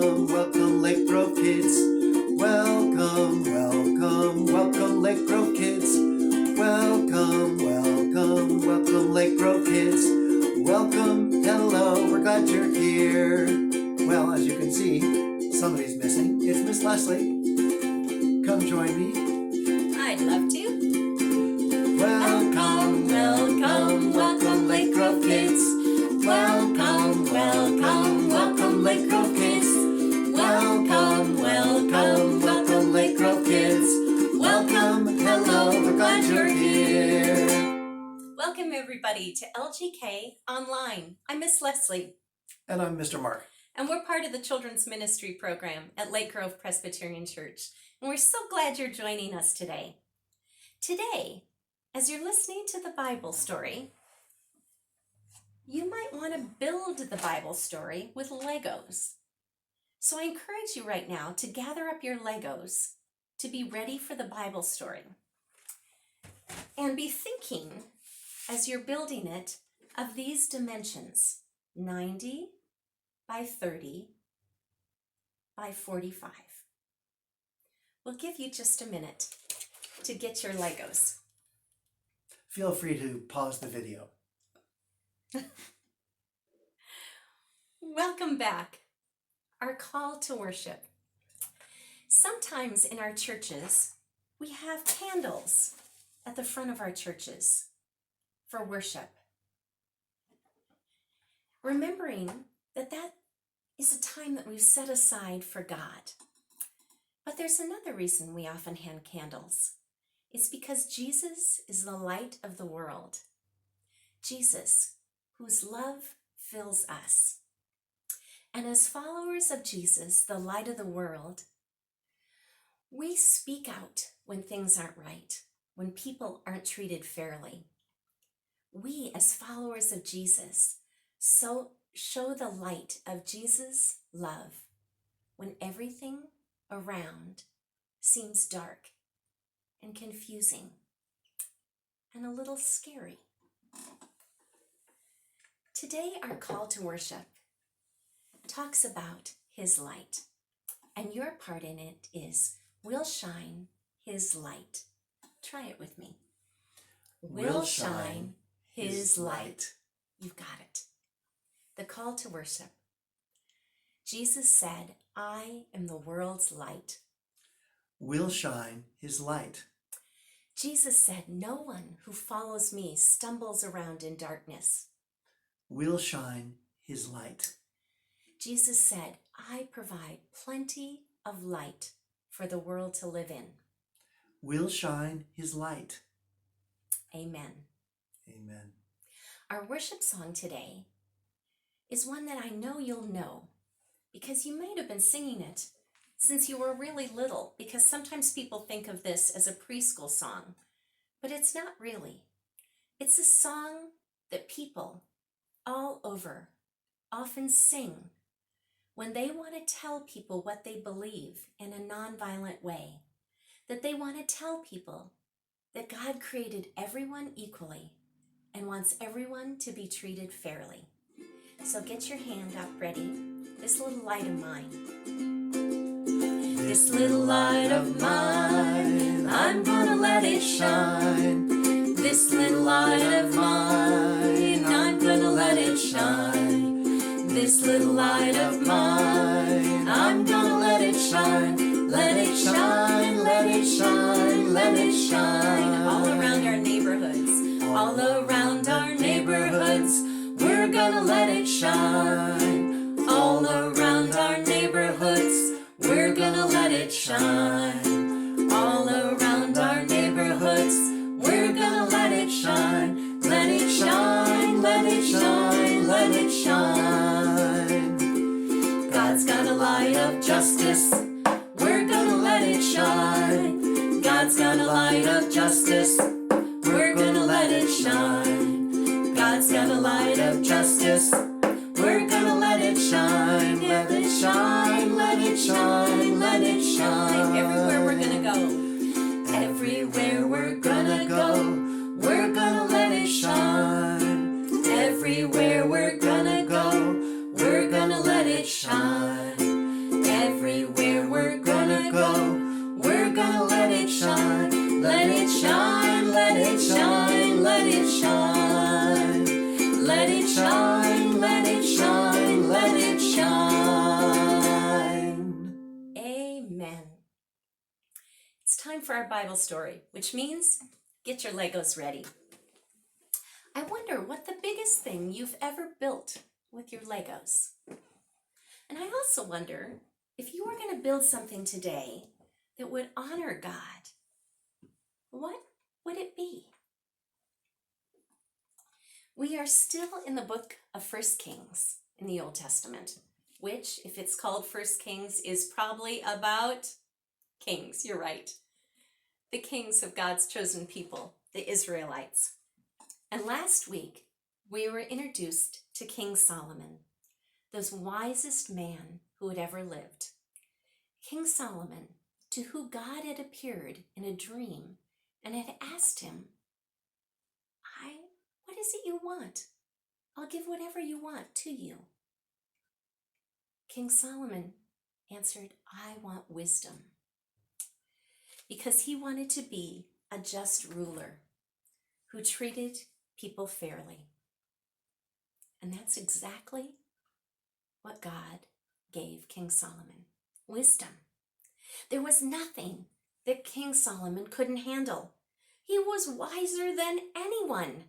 welcome Lake Grove kids. Welcome, welcome, welcome Lake Grove kids. Welcome, welcome, welcome Lake Grove kids. Welcome, hello, we're glad you're here. Well, as you can see, somebody's missing. It's Miss Leslie. Come join me. I'd love to. Welcome, welcome, welcome Lake Grove kids. Welcome, welcome, welcome Lake Grove kids. Welcome, welcome, welcome Lake Grove kids. Welcome, hello, we're glad you're here. Welcome everybody to LGK Online. I'm Miss Leslie. And I'm Mr. Mark. And we're part of the Children's Ministry Program at Lake Grove Presbyterian Church. And we're so glad you're joining us today. Today, as you're listening to the Bible story, you might want to build the Bible story with Legos. So I encourage you right now to gather up your Legos to be ready for the Bible story. And be thinking, as you're building it, of these dimensions: 90 by 30 by 45. We'll give you just a minute to get your Legos. Feel free to pause the video. Welcome back. Our call to worship. Sometimes in our churches, we have candles at the front of our churches for worship. Remembering that is a time that we've set aside for God. But there's another reason we often hand candles. It's because Jesus is the light of the world. Jesus, whose love fills us. And as followers of Jesus, the light of the world, we speak out when things aren't right, when people aren't treated fairly. We, as followers of Jesus, show the light of Jesus' love when everything around seems dark and confusing and a little scary. Today, our call to worship talks about His light, and your part in it is, we'll shine His light. Try it with me. We'll shine His light. You've got it. The call to worship. Jesus said, I am the world's light. We'll shine His light. Jesus said, no one who follows me stumbles around in darkness. We'll shine His light. Jesus said, I provide plenty of light for the world to live in. We'll shine His light. Amen. Amen. Our worship song today is one that I know you'll know, because you might have been singing it since you were really little, because sometimes people think of this as a preschool song, but it's not really. It's a song that people all over often sing when they want to tell people what they believe in a nonviolent way, that they want to tell people that God created everyone equally and wants everyone to be treated fairly. So get your hand up ready. This little light of mine. This little light of mine, I'm gonna let it shine. This little light of mine, I'm gonna let it shine. This little light of mine, I'm gonna let it shine. Let it shine, let it shine, let it shine. All around our neighborhoods, all around our neighborhoods, we're gonna let it shine. All around our neighborhoods, we're gonna let it shine. All around our neighborhoods, we're gonna let it shine. Let it shine, let it shine, let it shine. God's got a light of justice, we're gonna let it shine. God's got a light of justice, we're gonna let it shine. God's got a light of justice, we're gonna let it shine. Let it shine, let it shine, let it shine. Everywhere we're gonna go, everywhere we're gonna go, we're gonna let it shine. Everywhere we're gonna go, we're gonna let it shine. time for our Bible story, which means get your Legos ready. I wonder what the biggest thing you've ever built with your Legos. And I also wonder if you were going to build something today that would honor God, what would it be? We are still in the book of 1 Kings in the Old Testament, which, if it's called 1 Kings, is probably about kings. You're right. The kings of God's chosen people, the Israelites. And last week, we were introduced to King Solomon, the wisest man who had ever lived. King Solomon, to whom God had appeared in a dream and had asked him, what is it you want? I'll give whatever you want to you. King Solomon answered, I want wisdom. Because he wanted to be a just ruler who treated people fairly. And that's exactly what God gave King Solomon, wisdom. There was nothing that King Solomon couldn't handle. He was wiser than anyone.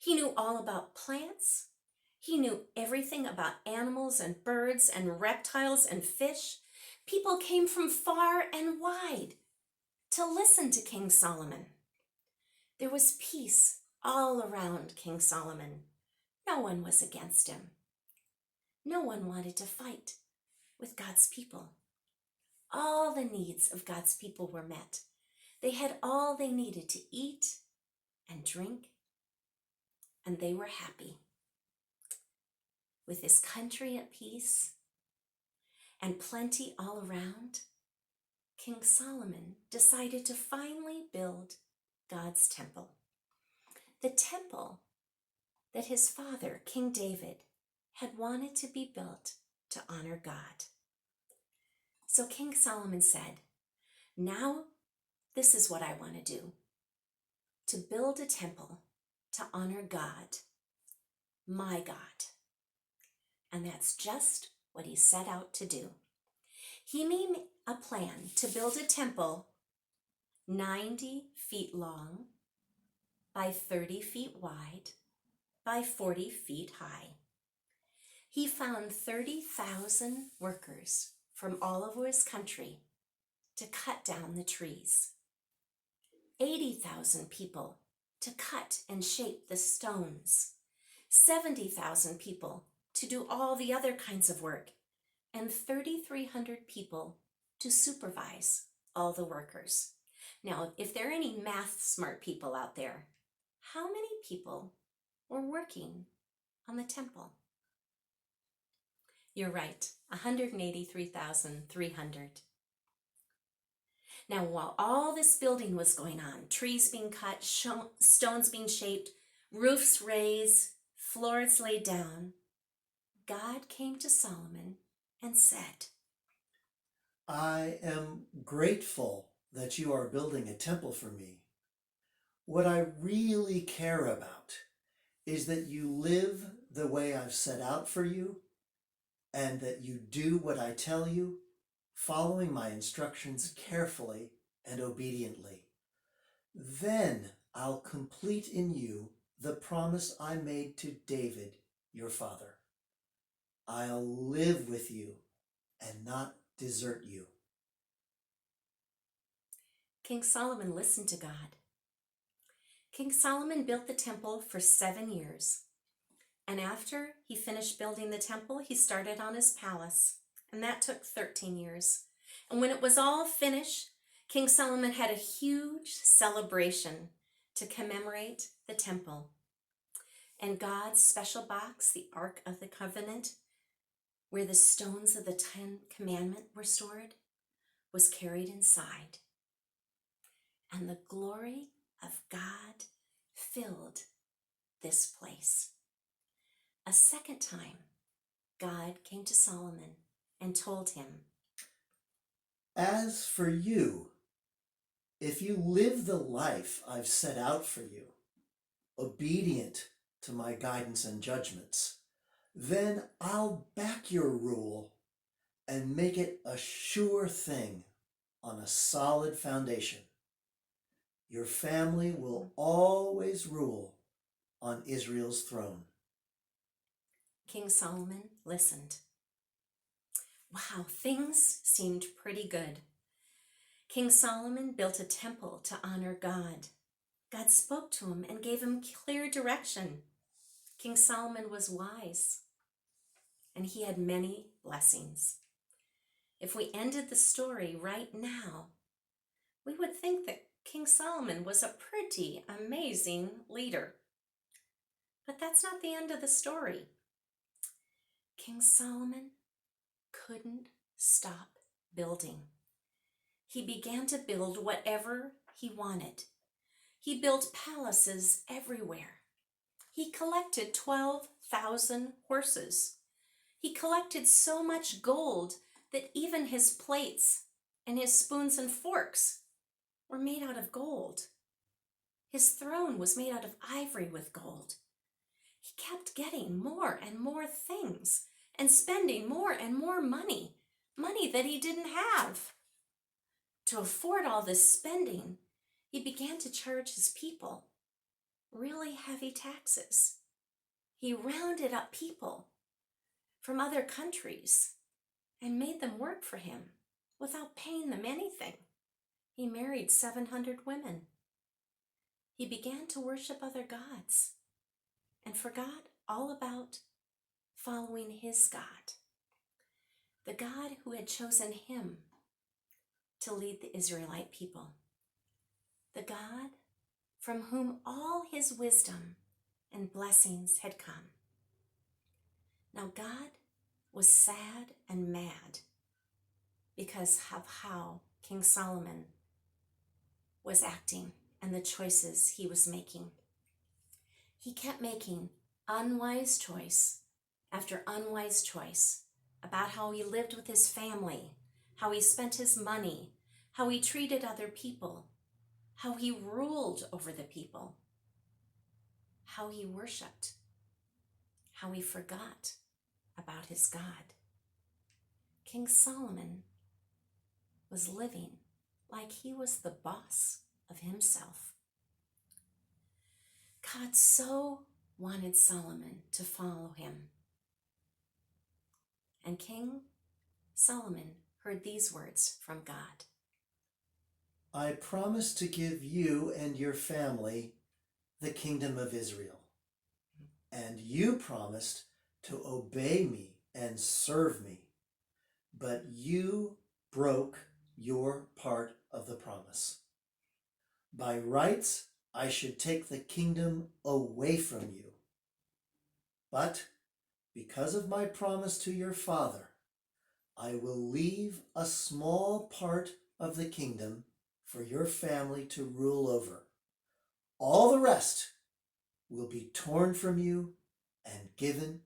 He knew all about plants. He knew everything about animals and birds and reptiles and fish. People came from far and wide to listen to King Solomon. There was peace all around King Solomon. No one was against him. No one wanted to fight with God's people. All the needs of God's people were met. They had all they needed to eat and drink, and they were happy. With this country at peace and plenty all around, King Solomon decided to finally build God's temple. The temple that his father, King David, had wanted to be built to honor God. So King Solomon said, now this is what I want to do, to build a temple to honor God, my God. And that's just what he set out to do. He made a plan to build a temple 90 feet long by 30 feet wide by 40 feet high. He found 30,000 workers from all over his country to cut down the trees. 80,000 people to cut and shape the stones. 70,000 people to do all the other kinds of work. And 3,300 people to supervise all the workers. Now, if there are any math smart people out there, how many people were working on the temple? You're right, 183,300. Now, while all this building was going on, trees being cut, stones being shaped, roofs raised, floors laid down, God came to Solomon and said, I am grateful that you are building a temple for me. What I really care about is that you live the way I've set out for you and that you do what I tell you, following my instructions carefully and obediently. Then I'll complete in you the promise I made to David, your father. I'll live with you and not desert you. King Solomon listened to God. King Solomon built the temple for 7 years. And after he finished building the temple, he started on his palace. And that took 13 years. And when it was all finished, King Solomon had a huge celebration to commemorate the temple. And God's special box, the Ark of the Covenant, where the stones of the 10 Commandments were stored, was carried inside. And the glory of God filled this place. A second time, God came to Solomon and told him, As for you, if you live the life I've set out for you, obedient to my guidance and judgments, then I'll back your rule and make it a sure thing on a solid foundation. Your family will always rule on Israel's throne. King Solomon listened. Wow, things seemed pretty good. King Solomon built a temple to honor God. God spoke to him and gave him clear direction. King Solomon was wise, and he had many blessings. If we ended the story right now, we would think that King Solomon was a pretty amazing leader. But that's not the end of the story. King Solomon couldn't stop building. He began to build whatever he wanted. He built palaces everywhere. He collected 12,000 horses. He collected so much gold that even his plates and his spoons and forks were made out of gold. His throne was made out of ivory with gold. He kept getting more and more things and spending more and more money that he didn't have. To afford all this spending, he began to charge his people really heavy taxes. He rounded up people from other countries and made them work for him without paying them anything. He married 700 women. He began to worship other gods and forgot all about following his God, the God who had chosen him to lead the Israelite people, the God from whom all his wisdom and blessings had come. Now God was sad and mad because of how King Solomon was acting and the choices he was making. He kept making unwise choice after unwise choice about how he lived with his family, how he spent his money, how he treated other people, how he ruled over the people, how he worshiped, how he forgot about his God. King Solomon was living like he was the boss of himself. God so wanted Solomon to follow him. And King Solomon heard these words from God. I promise to give you and your family the kingdom of Israel. And you promised to obey me and serve me, but you broke your part of the promise. By rights, I should take the kingdom away from you. But because of my promise to your father, I will leave a small part of the kingdom for your family to rule over. All the rest will be torn from you and given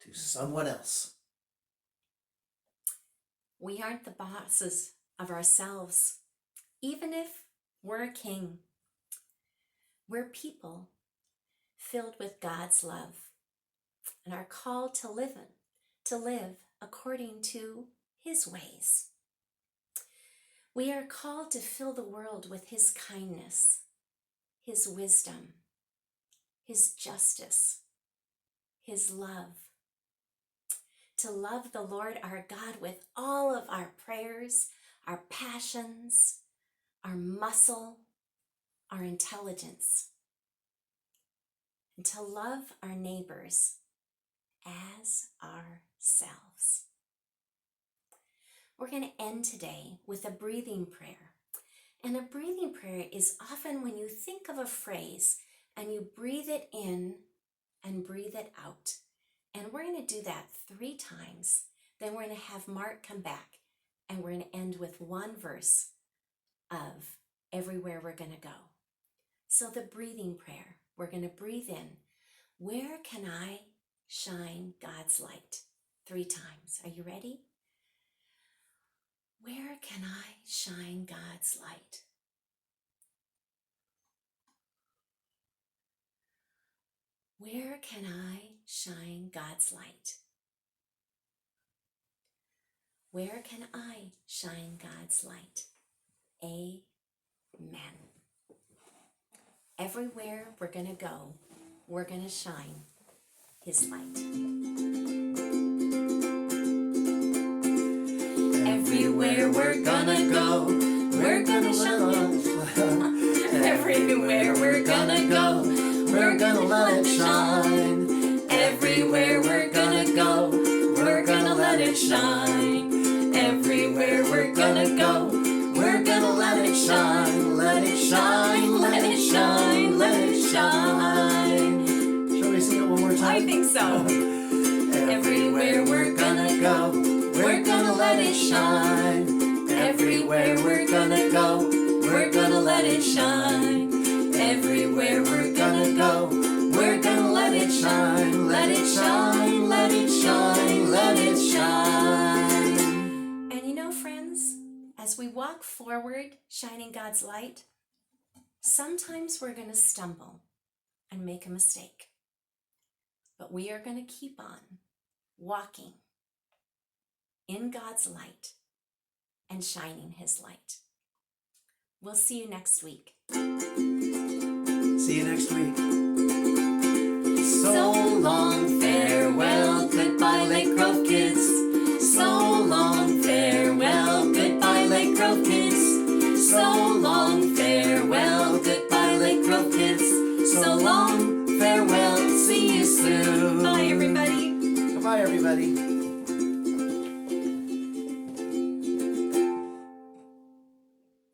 to someone else. We aren't the bosses of ourselves, even if we're a king. We're people filled with God's love and are called to live according to his ways. We are called to fill the world with his kindness, his wisdom, his justice, his love. To love the Lord our God with all of our prayers, our passions, our muscle, our intelligence. And to love our neighbors as ourselves. We're going to end today with a breathing prayer. And a breathing prayer is often when you think of a phrase and you breathe it in and breathe it out. And we're going to do that 3 times. Then we're going to have Mark come back and we're going to end with one verse of everywhere we're going to go. So the breathing prayer, we're going to breathe in. Where can I shine God's light? 3 times. Are you ready? Where can I shine God's light? Where can I shine God's light? Where can I shine God's light? Amen. everywhere we're going to go, we're going to shine His light. Everywhere we're gonna go, we're gonna shine. Everywhere we're gonna go, we're gonna let it shine. Everywhere we're gonna go, we're gonna let it shine. Everywhere we're gonna go, we're gonna let it shine. Let it shine, let it shine, let it shine. Shall we sing it one more time? I think so. Everywhere we're gonna go, we're gonna let it shine. Everywhere we're gonna go, we're gonna let it shine. Everywhere we're gonna go, we're gonna let it shine. Let it shine, let it shine, let it shine. And you know, friends, as we walk forward shining God's light, sometimes we're gonna stumble and make a mistake. But we are gonna keep on walking in God's light and shining His light. We'll see you next week. See you next week. So long.